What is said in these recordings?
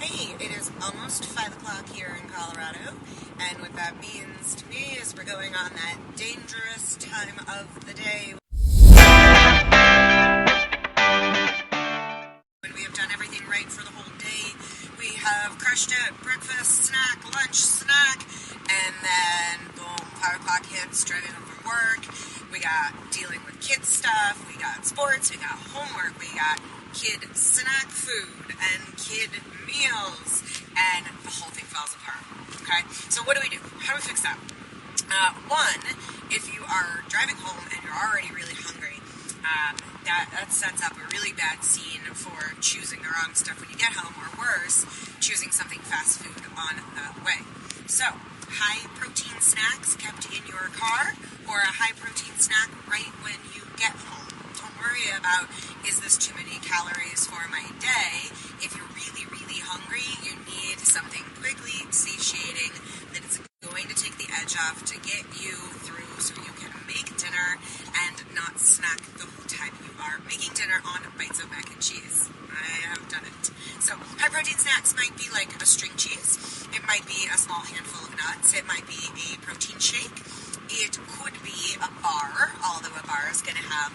Hey, it is almost 5 o'clock here in Colorado, and what that means to me is we're going on that dangerous time of the day when we have done everything right for the whole day. We have crushed it, breakfast, snack, lunch, snack, and then boom, 5 o'clock hits, driving home from work. We got dealing with kids stuff, we got sports, we got homework, we got kid snack food and kid meals, and the whole thing falls apart. Okay, so what do? How do we fix that? One, if you are driving home and you're already really hungry, that sets up a really bad scene for choosing the wrong stuff when you get home, or worse, choosing something fast food on the way. So, high protein snacks kept in your car, or a high protein snack right when you get home. Don't worry about, is this too many calories for my day? If you're really, really hungry, you need something quickly satiating that is going to take the edge off to get you through so you can make dinner and not snack the whole time you are making dinner on bites of mac and cheese. I have done it. So high protein snacks might be like a string cheese. It might be a small handful of nuts. It might be a protein shake. It could be a bar, although a bar is going to have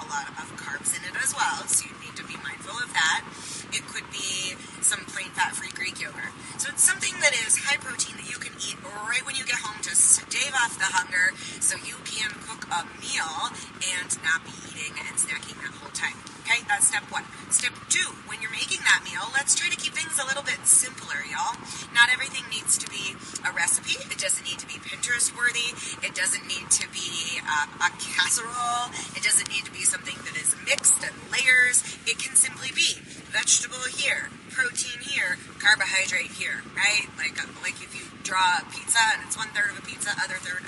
a lot of carbs in it as well, so you need to be mindful of that. It could be some plain fat-free Greek yogurt. So it's something that is high protein that you can eat right when you get home to stave off the hunger, so you can cook a meal and not be eating and snacking that whole time. Okay, that's step one. Step two, when you're making that meal, let's try to keep things a little bit simpler, y'all. Not everything needs to be a recipe. It doesn't need to be Pinterest-worthy. It doesn't need to be a casserole. It doesn't need to be something that is mixed and layers. It can simply be vegetable here, protein here, carbohydrate here, right? Like if you draw a pizza and it's 1/3 of a pizza, other third,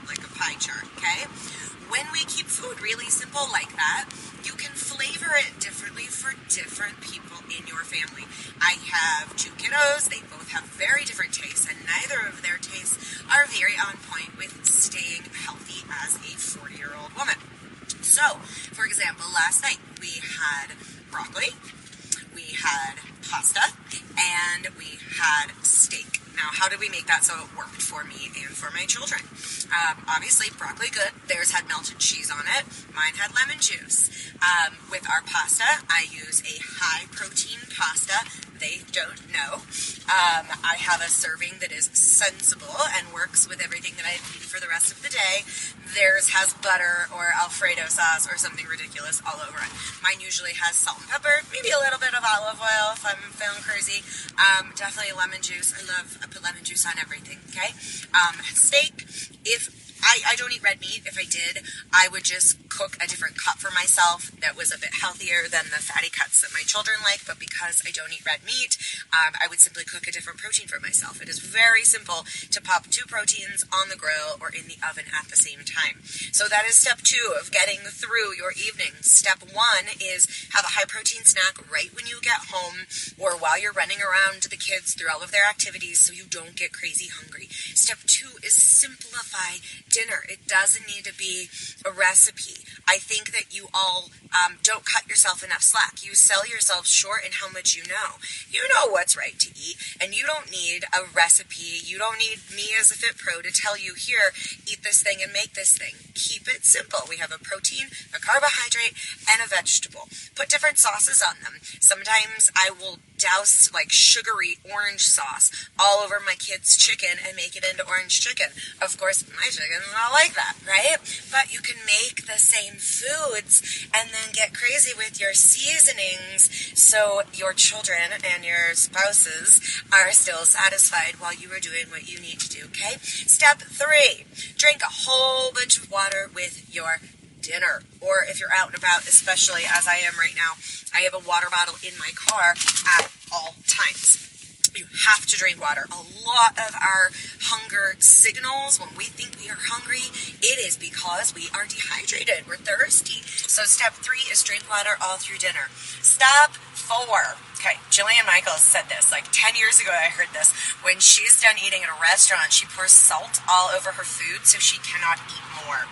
like a pie chart, okay? When we keep food really simple like that, you can flavor it differently for different people in your family. I have 2 kiddos. They both have very different tastes, and neither of their tastes are very on point with staying healthy as a 40-year-old woman. So, for example, last night we had broccoli, we had pasta, and we had steak. Now, how did we make that so it worked for me and for my children? Obviously, broccoli good. Theirs had melted cheese on it. Mine had lemon juice. With our pasta, I use a high-protein pasta. They don't know. I have a serving that is sensible and works with everything that I need for the rest of the day. Theirs has butter or Alfredo sauce or something ridiculous all over it. Mine usually has salt and pepper, maybe a little bit of olive oil if I'm feeling crazy. Definitely lemon juice. I put lemon juice on everything, okay? Steak, if I don't eat red meat. If I did, I would just cook a different cut for myself that was a bit healthier than the fatty cuts that my children like, but because I don't eat red meat, I would simply cook a different protein for myself. It is very simple to pop 2 proteins on the grill or in the oven at the same time. So that is step 2 of getting through your evening. Step 1 is have a high protein snack right when you get home or while you're running around to the kids through all of their activities so you don't get crazy hungry. Step 2 is simplify dinner. It doesn't need to be a recipe. I think that you all don't cut yourself enough slack. You sell yourself short in how much you know. You know what's right to eat, and you don't need a recipe. You don't need me as a fit pro to tell you, here, eat this thing and make this thing. Keep it simple. We have a protein, a carbohydrate, and a vegetable. Put different sauces on them. Sometimes I will douse like sugary orange sauce all over my kids' chicken and make it into orange chicken. Of course, my chicken's not like that, right? But you can make the same foods and then get crazy with your seasonings so your children and your spouses are still satisfied while you are doing what you need to do, okay? Step 3, drink a whole bunch of water with your dinner, or if you're out and about, especially as I am right now, I have a water bottle in my car at all times. You have to drink water. A lot of our hunger signals, when we think we are hungry, it is because we are dehydrated. We're thirsty. So step 3 is drink water all through dinner. Step 4. Okay, Jillian Michaels said this like 10 years ago. I heard this. When she's done eating at a restaurant, she pours salt all over her food so she cannot eat more.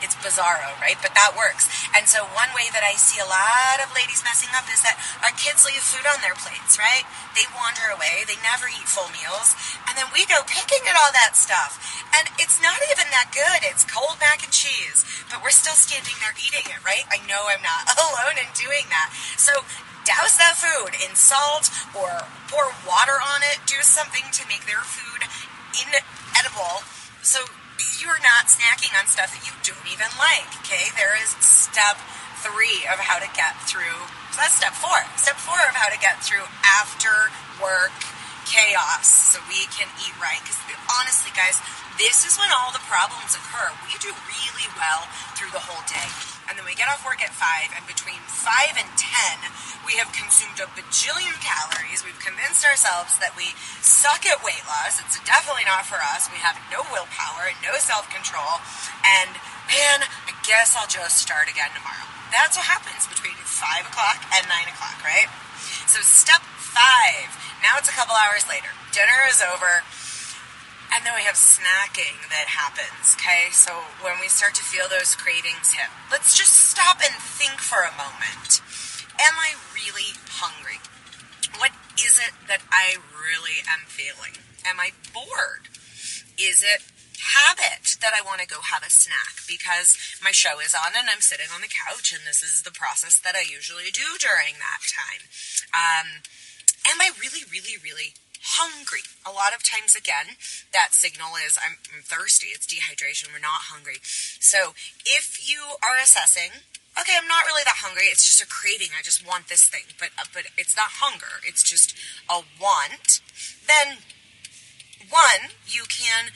It's bizarro, right? But that works. And so one way that I see a lot of ladies messing up is that our kids leave food on their plates, right? They wander away. They never eat full meals. And then we go picking at all that stuff. And it's not even that good. It's cold mac and cheese. But we're still standing there eating it, right? I know I'm not alone in doing that. So douse that food in salt or pour water on it. Do something to make their food inedible. So you're not snacking on stuff that you don't even like, okay? There is step 3 of how to get through. So that's step 4. Step 4 of how to get through after work chaos so we can eat right. Because honestly, guys, this is when all the problems occur. We do really well through the whole day. And then we get off work at 5, and between 5 and 10, we have consumed a bajillion calories. We've convinced ourselves that we suck at weight loss. It's definitely not for us. We have no willpower and no self-control. And, man, I guess I'll just start again tomorrow. That's what happens between 5 o'clock and 9 o'clock, right? So step 5. Now it's a couple hours later. Dinner is over. And then we have snacking that happens, okay? So when we start to feel those cravings hit, let's just stop and think for a moment. Am I really hungry? What is it that I really am feeling? Am I bored? Is it habit that I want to go have a snack because my show is on and I'm sitting on the couch and this is the process that I usually do during that time? Am I really, really, really hungry? A lot of times, again, that signal is I'm thirsty. It's dehydration. We're not hungry. So if you are assessing, okay, I'm not really that hungry. It's just a craving. I just want this thing. But it's not hunger. It's just a want. Then, one, you can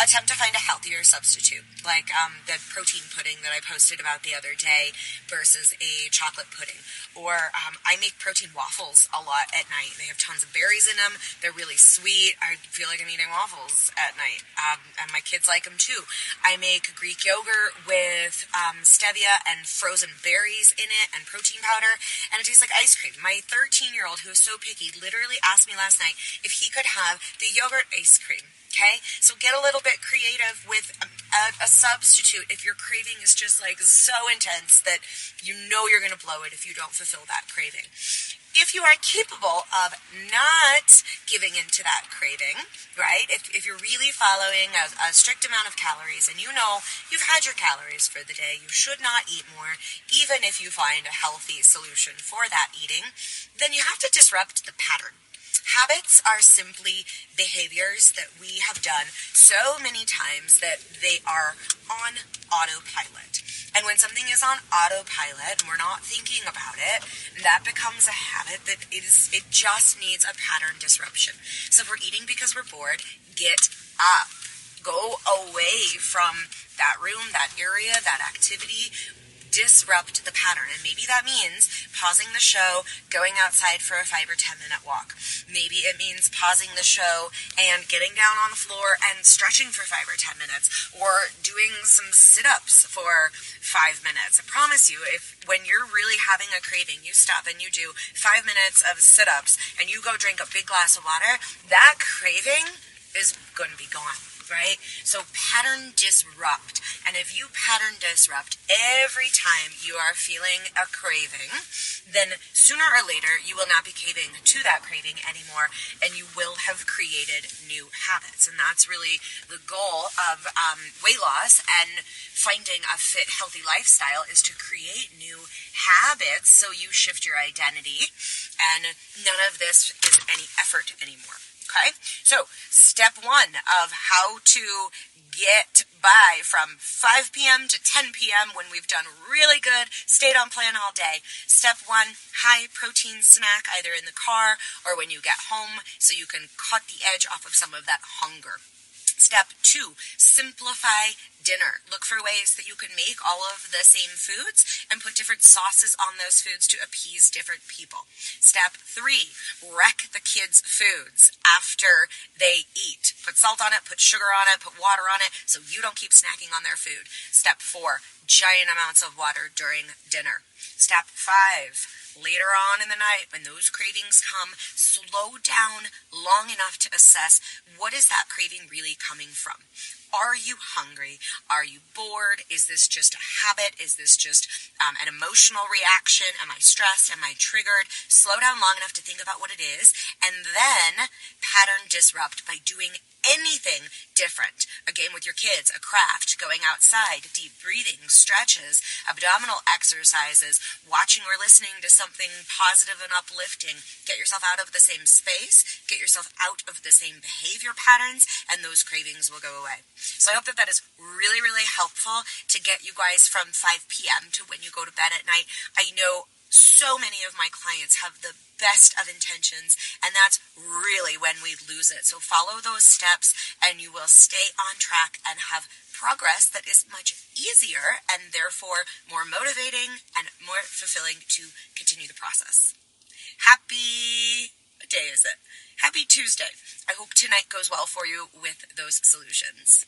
attempt to find a healthier substitute, like the protein pudding that I posted about the other day versus a chocolate pudding. Or I make protein waffles a lot at night. They have tons of berries in them. They're really sweet. I feel like I'm eating waffles at night. And my kids like them too. I make Greek yogurt with stevia and frozen berries in it and protein powder. And it tastes like ice cream. My 13-year-old, who is so picky, literally asked me last night if he could have the yogurt ice cream. Okay, so get a little bit creative with a substitute if your craving is just like so intense that you know you're going to blow it if you don't fulfill that craving. If you are capable of not giving into that craving, right, if you're really following a strict amount of calories and you know you've had your calories for the day, you should not eat more, even if you find a healthy solution for that eating, then you have to disrupt the pattern. Habits are simply behaviors that we have done so many times that they are on autopilot. And when something is on autopilot and we're not thinking about it, that becomes a habit that it just needs a pattern disruption. So if we're eating because we're bored, get up. Go away from that room, that area, that activity. Disrupt the pattern. And maybe that means pausing the show, going outside for a 5 or 10 minute walk. Maybe it means pausing the show and getting down on the floor and stretching for 5 or 10 minutes, or doing some sit-ups for 5 minutes. I promise you, if when you're really having a craving, you stop and you do 5 minutes of sit-ups and you go drink a big glass of water, that craving is going to be gone. Right? So pattern disrupt. And if you pattern disrupt every time you are feeling a craving, then sooner or later you will not be caving to that craving anymore, and you will have created new habits. And that's really the goal of weight loss and finding a fit, healthy lifestyle, is to create new habits so you shift your identity, and none of this is any effort anymore. Okay, so step 1 of how to get by from 5 p.m. to 10 p.m. when we've done really good, stayed on plan all day. Step 1, high protein snack either in the car or when you get home so you can cut the edge off of some of that hunger. Step 2, simplify dinner. Look for ways that you can make all of the same foods and put different sauces on those foods to appease different people. Step 3, wreck the kids' foods after they eat. Put salt on it, put sugar on it, put water on it so you don't keep snacking on their food. Step 4, giant amounts of water during dinner. Step 5, later on in the night, when those cravings come, slow down long enough to assess, what is that craving really coming from? Are you hungry? Are you bored? Is this just a habit? Is this just an emotional reaction? Am I stressed? Am I triggered? Slow down long enough to think about what it is, and then pattern disrupt by doing anything different. A game with your kids, a craft, going outside, deep breathing, stretches, abdominal exercises, watching or listening to something positive and uplifting. Get yourself out of the same space, get yourself out of the same behavior patterns, and those cravings will go away. So I hope that is really, really helpful to get you guys from 5 p.m. to when you go to bed at night. I know so many of my clients have the best of intentions, and that's really when we lose it. So follow those steps and you will stay on track and have progress that is much easier and therefore more motivating and more fulfilling to continue the process. Happy day is it? Happy Tuesday. I hope tonight goes well for you with those solutions.